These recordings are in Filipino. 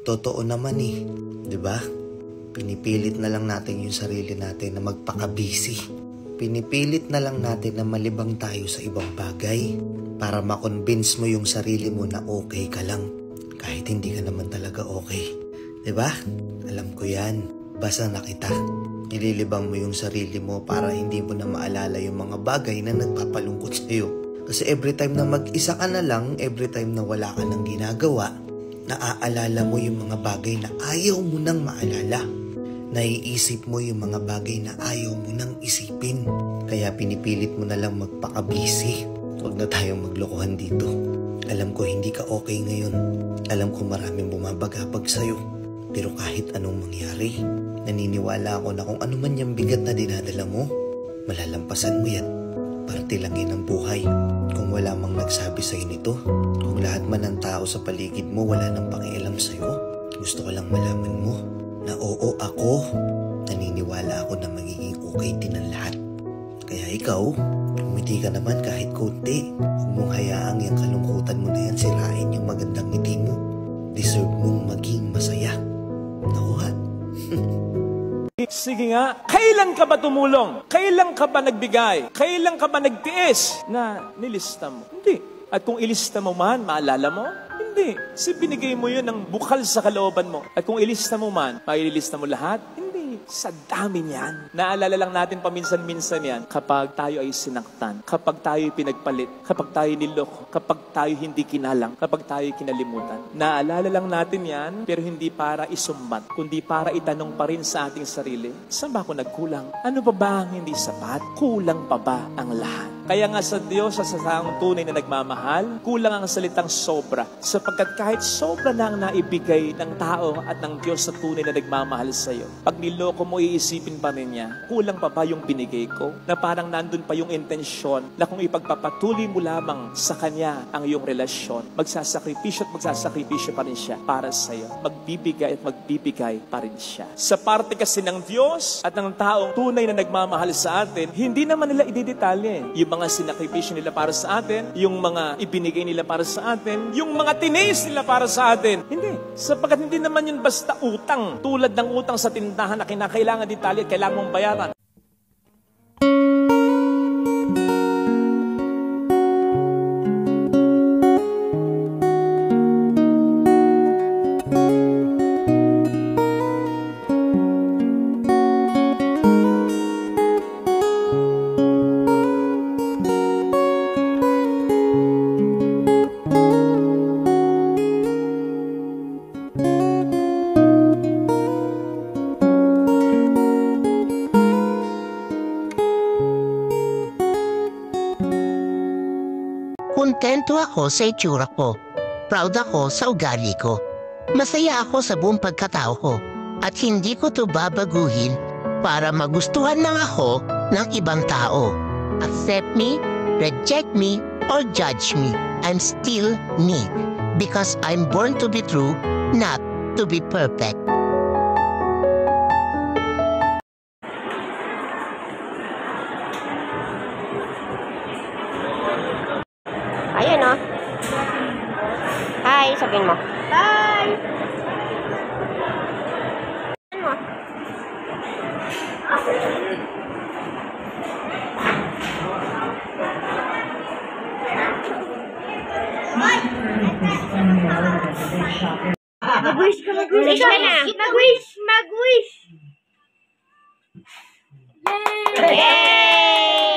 Totoo naman eh, di ba? Pinipilit na lang natin yung sarili natin na magpaka-busy. Pinipilit na lang natin na malibang tayo sa ibang bagay para makonvince mo yung sarili mo na okay ka lang kahit hindi ka naman talaga okay. Diba? Alam ko yan. Basa na kita. Nililibang mo yung sarili mo para hindi mo na maalala yung mga bagay na nagpapalungkot sa'yo. Kasi every time na mag-isa ka na lang, every time na wala ka nang ginagawa, naaalala mo yung mga bagay na ayaw mo nang maalala. Naiisip mo yung mga bagay na ayaw mo nang isipin. Kaya pinipilit mo na lang magpaka-busy. Huwag na tayong maglokohan dito. Alam ko hindi ka okay ngayon. Alam ko maraming bumabagabag sa'yo. Pero kahit anong mangyari, naniniwala ako na kung ano man yung bigat na dinadala mo, malalampasan mo yan. Parte lang yan ng buhay. Kung wala mang nagsabi sa'yo nito, kung lahat man ng tao sa paligid mo wala nang pakialam sa'yo, gusto ko lang malaman mo na oo ako, naniniwala ako na magiging okay din ang lahat. Kaya ikaw, umiti ka naman kahit konti. Huwag mong hayaang yung kalungkutan mo na yan sirain yung magandang ngiti mo. Deserve mong maging masaya. Nakuha? Sige nga, kailan ka ba tumulong? Kailan ka ba nagbigay? Kailan ka ba nagtiis na nilista mo? Hindi. At kung ilista mo man, maalala mo? Hindi. Kasi binigay mo yun ng bukal sa kalooban mo. At kung ilista mo man, maililista mo lahat? Hindi. Sa dami niyan. Naalala lang natin paminsan-minsan yan kapag tayo ay sinaktan, kapag tayo pinagpalit, kapag tayo niloko, kapag tayo hindi kinalang, kapag tayo kinalimutan. Naalala lang natin yan, pero hindi para isumbat, kundi para itanong pa rin sa ating sarili, saan ba ako nagkulang? Ano pa ba ang hindi sapat? Kulang pa ba ang lahat? Kaya nga sa Diyos, sa saang tunay na nagmamahal, kulang ang salitang sobra. Sapagkat kahit sobra na ang naibigay ng tao at ng Diyos sa tunay na nagmamahal sa iyo, pag niloko mo, iisipin pa rin niya, kulang pa ba yung binigay ko? Na parang nandun pa yung intensyon na kung ipagpapatuloy mo lamang sa Kanya ang iyong relasyon, magsasakripisyo at magsasakripisyo pa rin siya para sa iyo. Magbibigay at magbibigay pa rin siya. Sa parte kasi ng Diyos at ng taong tunay na nagmamahal sa atin, hindi naman nila ididetalye yung mga sinakripisyo nila para sa atin, yung mga ibinigay nila para sa atin, yung mga tinaste nila para sa atin. Hindi. Sapagkat hindi naman yun basta utang. Tulad ng utang sa tindahan na kinakailangan detalye, kailangan mong bayaran. Kontento ako sa itsura ko. Proud ako sa ugali ko. Masaya ako sa buong pagkatao ko. At hindi ko to babaguhin para magustuhan lang ako ng ibang tao. Accept me, reject me, or judge me. I'm still me. Because I'm born to be true, not to be perfect. Ayun o. Hi, sabihin mo. Hi! Ano mo? Mag-wish ka, mag-wish ka na. Mag-wish, mag-wish. Yay!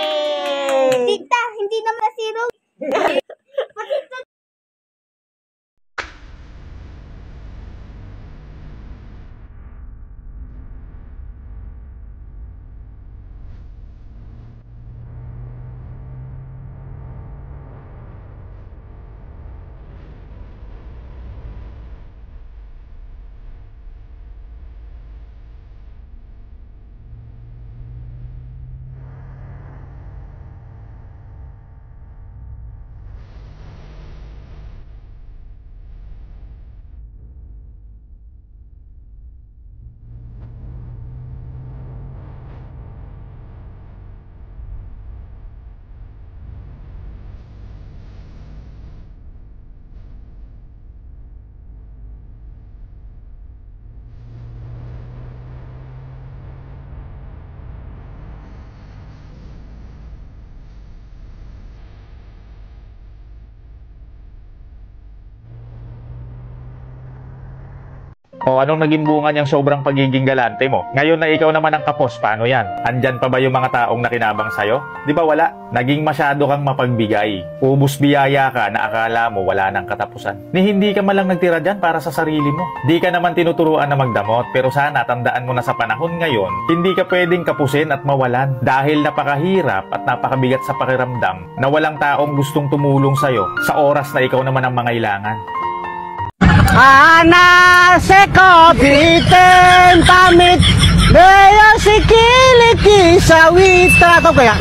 Tita, hindi naman na zero. O anong naging bunga niyang sobrang pagiging galante mo? Ngayon na ikaw naman ang kapos, paano yan? Andyan pa ba yung mga taong nakinabang sa'yo? Di ba wala? Naging masyado kang mapagbigay. Ubus biyaya ka na akala mo wala nang katapusan. Ni hindi ka malang nagtira dyan para sa sarili mo. Di ka naman tinuturuan na magdamot, pero sana tandaan mo na sa panahon ngayon, hindi ka pwedeng kapusin at mawalan. Dahil napakahirap at napakabigat sa pakiramdam na walang taong gustong tumulong sa'yo sa oras na ikaw naman ang mangailangan. Ana se kopiten pamit Deo si kiliki sa wita Tau kaya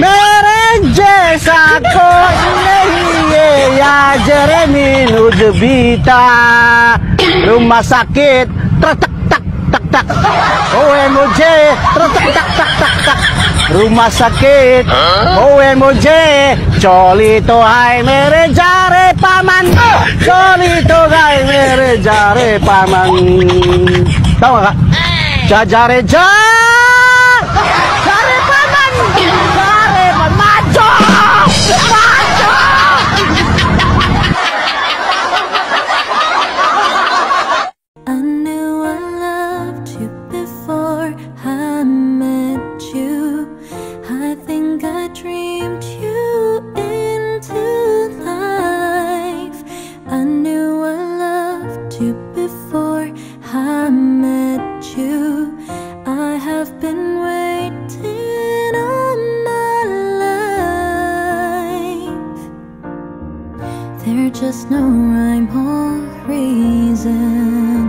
Merenje sako Ilehiye ya Jeremy Nujebita Rumah sakit tak tak tak tak tak OMJ tak tak tak tak tak tak Rumah sakit OMJ Cholito hai mere jare paman Cholito hai mere jare paman Tahu gak? Jare jare paman Jare paman Maco Maco I knew I loved you before I met you. I think I dreamed you into life. I knew I loved you before I met you. I have been waiting all my life. There's just no rhyme or reason,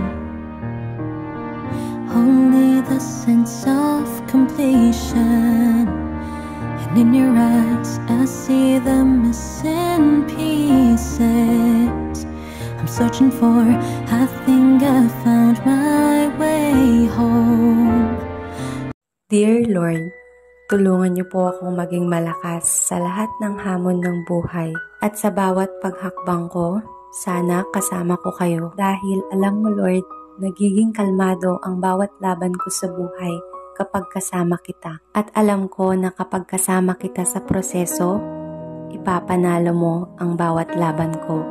only the sense of completion. And in your eyes I see the missing pieces I'm searching for. I think I found my way home. Dear Lord, tulungan niyo po akong maging malakas sa lahat ng hamon ng buhay. At sa bawat paghakbang ko, sana kasama ko kayo. Dahil alam mo Lord, nagiging kalmado ang bawat laban ko sa buhay kapag kasama kita. At alam ko na kapag kasama kita sa proseso, ipapanalo mo ang bawat laban ko.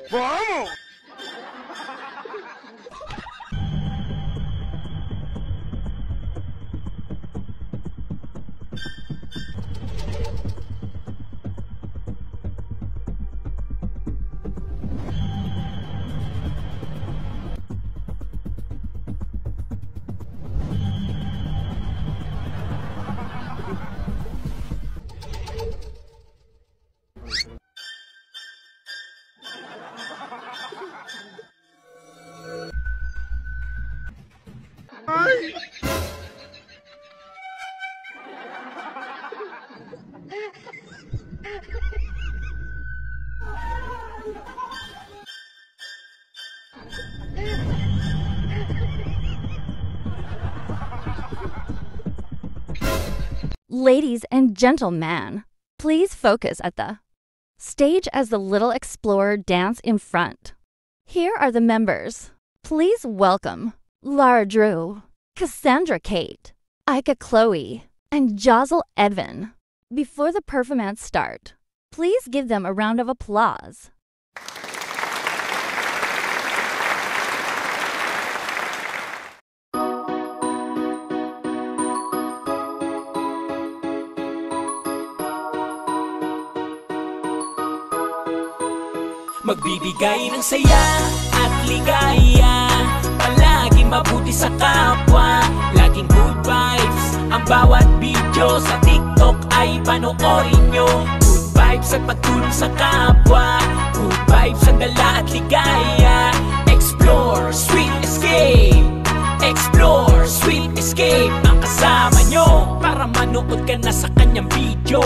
¡Vamos! Ladies and gentlemen, please focus at the stage as the little explorer dance in front. Here are the members. Please welcome Lara Drew, Cassandra Kate, Ika Chloe, and Jozel Edvin. Before the performance start, please give them a round of applause. Magbibigay ng saya at ligaya, palaging mabuti sa kapwa, laging good vibes. Ang bawat video sa TikTok ay panoorin nyo. Good vibes at pagtulong sa kapwa, good vibes ang dala at ligaya. Explore, sweet escape. Explore, sweet escape ang kasama nyo para manood ka na sa kanyang video.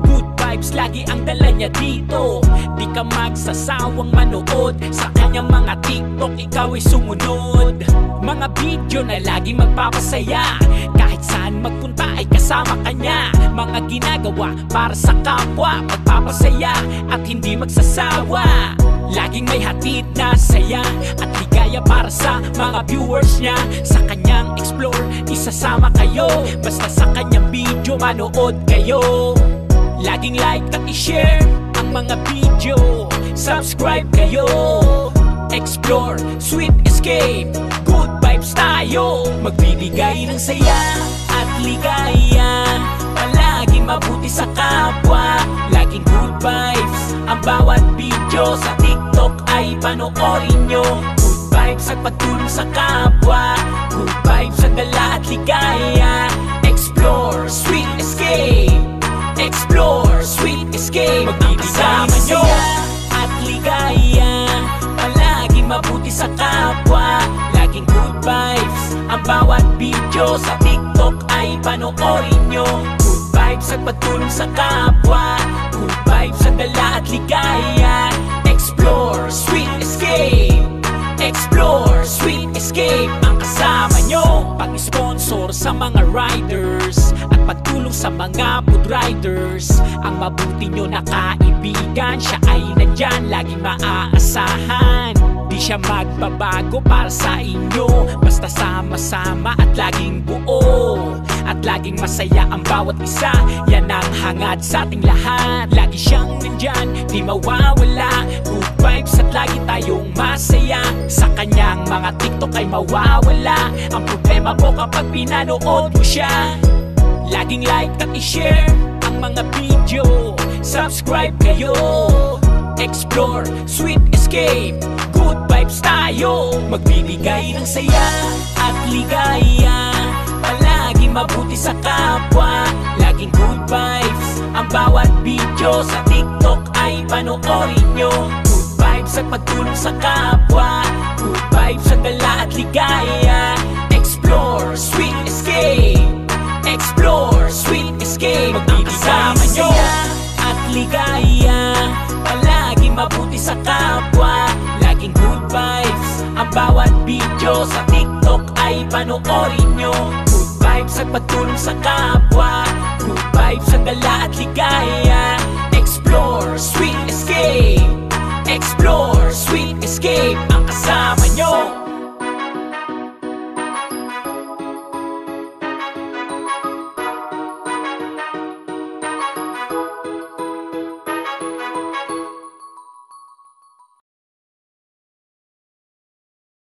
Good vibes lagi ang dala niya dito. Di ka magsasawang manood sa kanyang mga TikTok, ikaw ay sumunod. Mga video na lagi magpapasaya, kahit saan magpunta ay kasama kasama kanya. Mga ginagawa para sa kapwa, magpapasaya at hindi magsasawa. Laging may hatid na saya at ligaya para sa mga viewers niya. Sa kanyang explore, isasama kayo. Basta sa kanyang video, manood kayo. Laging like at i-share ang mga video. Subscribe kayo. Explore, sweet escape, good vibes tayo. Magbibigay ng saya at ligaya, palaging mabuti sa kapwa. Laging good vibes ang bawat video. Sa TikTok ay panoorin nyo. Good vibes at pagtulong sa kapwa. Good vibes ang dala at ligaya. Explore, sweet escape. Explore, sweet escape. Magbibigay ng saya at ligaya, palaging mabuti sa kapwa. Laging good vibes ang bawat video. Sa TikTok ay panoorin nyo. Good vibes at pagtulong sa kapwa. Good vibes ang dala at ligaya. Explore, sweet escape. Explore, sweet escape ang kasama nyo. Pag-sponsor sa mga riders at pagtulong sa mga food riders. Ang mabuti nyo na kaibigan, siya ay nandyan, laging maaasahan. Di siya magbabago para sa inyo. Basta sama-sama at laging buo. At laging masaya ang bawat isa. Yan ang hangad sa ating lahat. Lagi siyang nandyan, di mawawala. Good vibes at lagi tayong masaya. Sa kanyang mga TikTok ay mawawala. Ang problema mo kapag pinanood mo siya. Laging like at i-share ang mga video. Subscribe kayo. Explore, sweet escape, good vibes tayo. Magbibigay ng saya at ligaya, palaging mabuti sa kapwa. Laging good vibes ang bawat video. Sa TikTok ay panoorin nyo. Good vibes at pagtulong sa kapwa. Good vibes ang dala at ligaya. Explore, sweet escape. Explore, sweet escape. Magbibigay ng saya at ligaya, palaging mabuti sa kapwa. Laging good vibes ang bawat video. Sa TikTok ay panoorin nyo. Good vibes at pagtulong sa kapwa. Good vibes ang dala at ligaya. Explore, sweet escape. Explore, sweet escape ang kasama nyo.